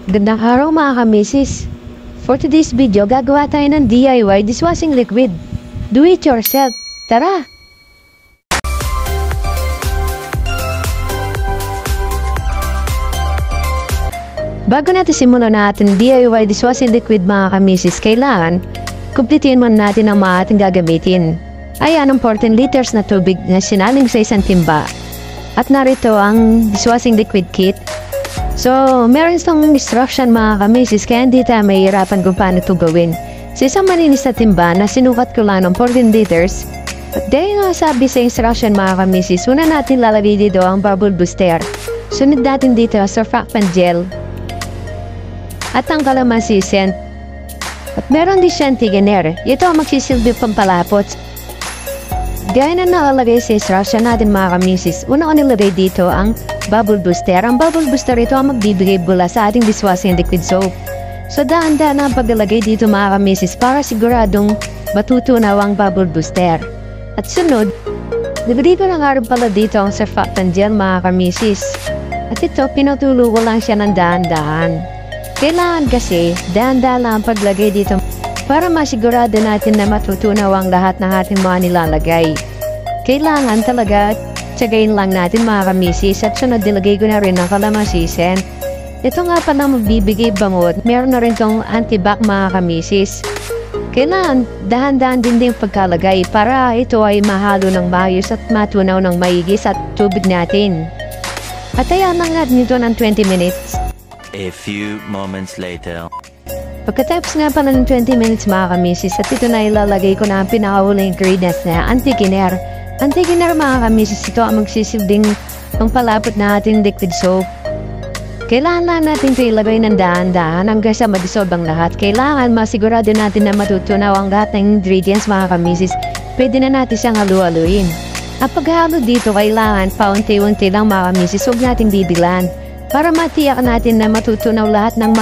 Gandang araw mga kamisis. For today's video, gagawa tayo ng DIY dishwashing liquid. Do it yourself. Tara! Bago natin simulan natin DIY dishwashing liquid mga kamisis, kailangan kumpletin muna natin ang mga ating gagamitin. Ayan ang 14 liters na tubig na sinaling sa isang timba. At narito ang dishwashing liquid kit. So, meron itong instruction mga kamisis kaya hindi tayo mahihirapan kung paano ito gawin. Sa isang malinis na timba na sinukat ko lang ng 14 liters. At dahil nga sabi sa instruction mga kamisis, una natin lalagay dito ang bubble booster. Sunod natin dito ang surfactant gel. At ang kalamansi scent. At meron din siyang thickener. Ito ang magsisilbi pampalapot. Gaya na nakalagay sa instruction natin mga kamisis, una ko nilagay dito ang bubble booster. Ang bubble booster ito ang magbibigay bula sa ating dishwashing liquid soap. So daan-daan ang paglalagay dito mga kamisis para siguradong matutunaw ang bubble booster. At sunod, nilagay ko na nga rin pala dito ang surfactant gel mga kamisis. At ito, pinutulo ko lang siya ng daan-daan. Kailangan kasi daan-daan ang paglagay dito para masigurado natin na matutunaw ang lahat ng ating mga nilalagay. Kailangan talaga tsagayin lang natin mga kamisis at sunod nilagay ko na rin ang kalamansi scent. Ito nga pala magbibigay bangot. Meron na rin itong antibac mga kamisis. Kailangan dahan-dahan din yung pagkalagay para ito ay mahalo ng maayos at matunaw ng maigi sa tubig natin. At ayan lang natin ito ng 20 minutes. A few moments later. Pagkatapos nga pala ng 20 minutes mga kamisis at ito na ilalagay ko na ang pinakahuling ingredients na anti-thickener. Anti-thickener mga kamisis, ito ang magsisilbing pangpalapot na ating liquid soap. Kailangan lang natin ito ilagay ng dahan-dahan hanggang sa madissolve ang lahat. Kailangan masigurado natin na matutunaw ang lahat ng ingredients mga kamisis. Pwede na natin siyang halu-haluin. At paghalo dito kailangan paunti-unti lang mga kamisis, huwag natin bibilan. Para matiyak natin na matutunaw lahat ng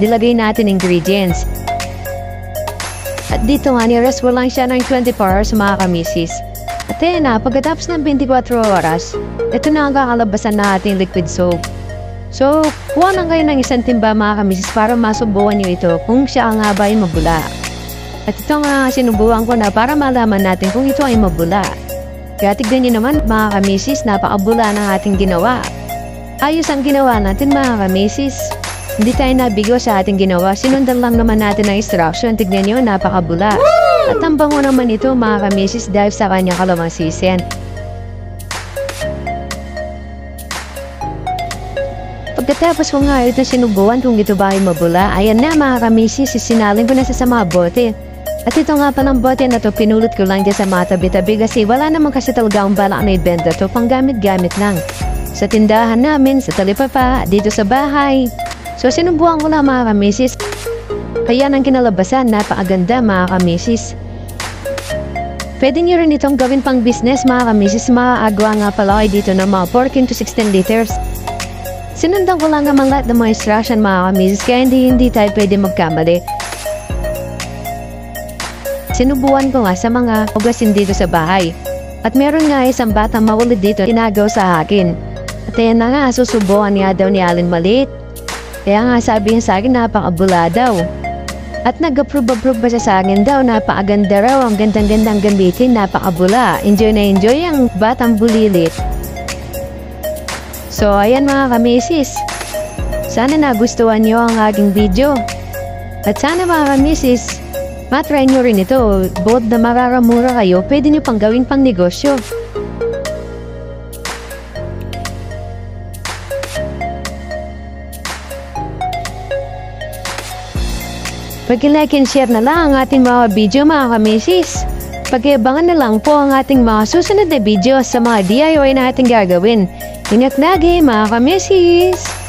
nilagay natin ingredients. At dito nga ni-rest ko lang siya ng 24 hours mga kamisis. At ayan na, pagkatapos ng 24 oras, ito na ang kakalabasan na ating liquid soap. So, kuha lang kayo ng isang timba mga kamisis para masubukan nyo ito kung siya nga ba ay mabula. At ito nga sinubukan ko na para malaman natin kung ito ay mabula. Kaya tignan nyo naman mga kamisis, napakabula ng ating ginawa. Ayos ang ginawa natin mga kamisis. Hindi tayo nabigo sa ating ginawa. Sinundan lang naman natin ang instruction. Tignan nyo, napakabula. At ang bango naman ito mga kamisis dahil sa kanyang kalamansi scent. Pagkatapos ko nga ito sinubuan kung ito ba ay mabula, ayan na mga kamisis, sinalin ko na sa mga bote. At ito nga pa ng bote na to, pinulot ko lang dyan sa mga tabi-tabi kasi wala naman kasi talaga ang balak na ibenta to, pang gamit-gamit lang. Sa tindahan namin, sa talipapa, dito sa bahay. So sinubukan ko lang mga kamisis. Kaya nang kinalabasan, napakaganda mga kamisis. Pwede nyo rin itong gawin pang business mga kamisis. Maaagwa nga pala kayo dito ng mga 14 to 16 liters. Sinundan ko lang naman lahat ng mga instruction mga kamisis. Kaya hindi tayo pwede magkamali. Sinubukan ko nga sa mga hugasin dito sa bahay. At meron nga isang batang makulit dito inagaw sa akin. At ayan na nga, susubukan niya daw ni Alin Maliit. Kaya nga sabi niya sa akin, napakabula daw. At nag-approve pa siya sa akin daw, napakaganda raw, ang gandang-gandang gamitin, napakabula. Enjoy na enjoy ang batang bulilit. So, ayan mga kamisis. Sana nagustuhan niyo ang aking video. At sana mga kamisis, matry niyo rin ito. Both na mararamura kayo, pwede niyo pang gawin pang negosyo. Pag-like and share na lang ang ating mga video mga kamisis. Pag-iabangan na lang po ang ating mga susunod na video sa mga DIY na ating gagawin. Ingat lagi mga kamisis!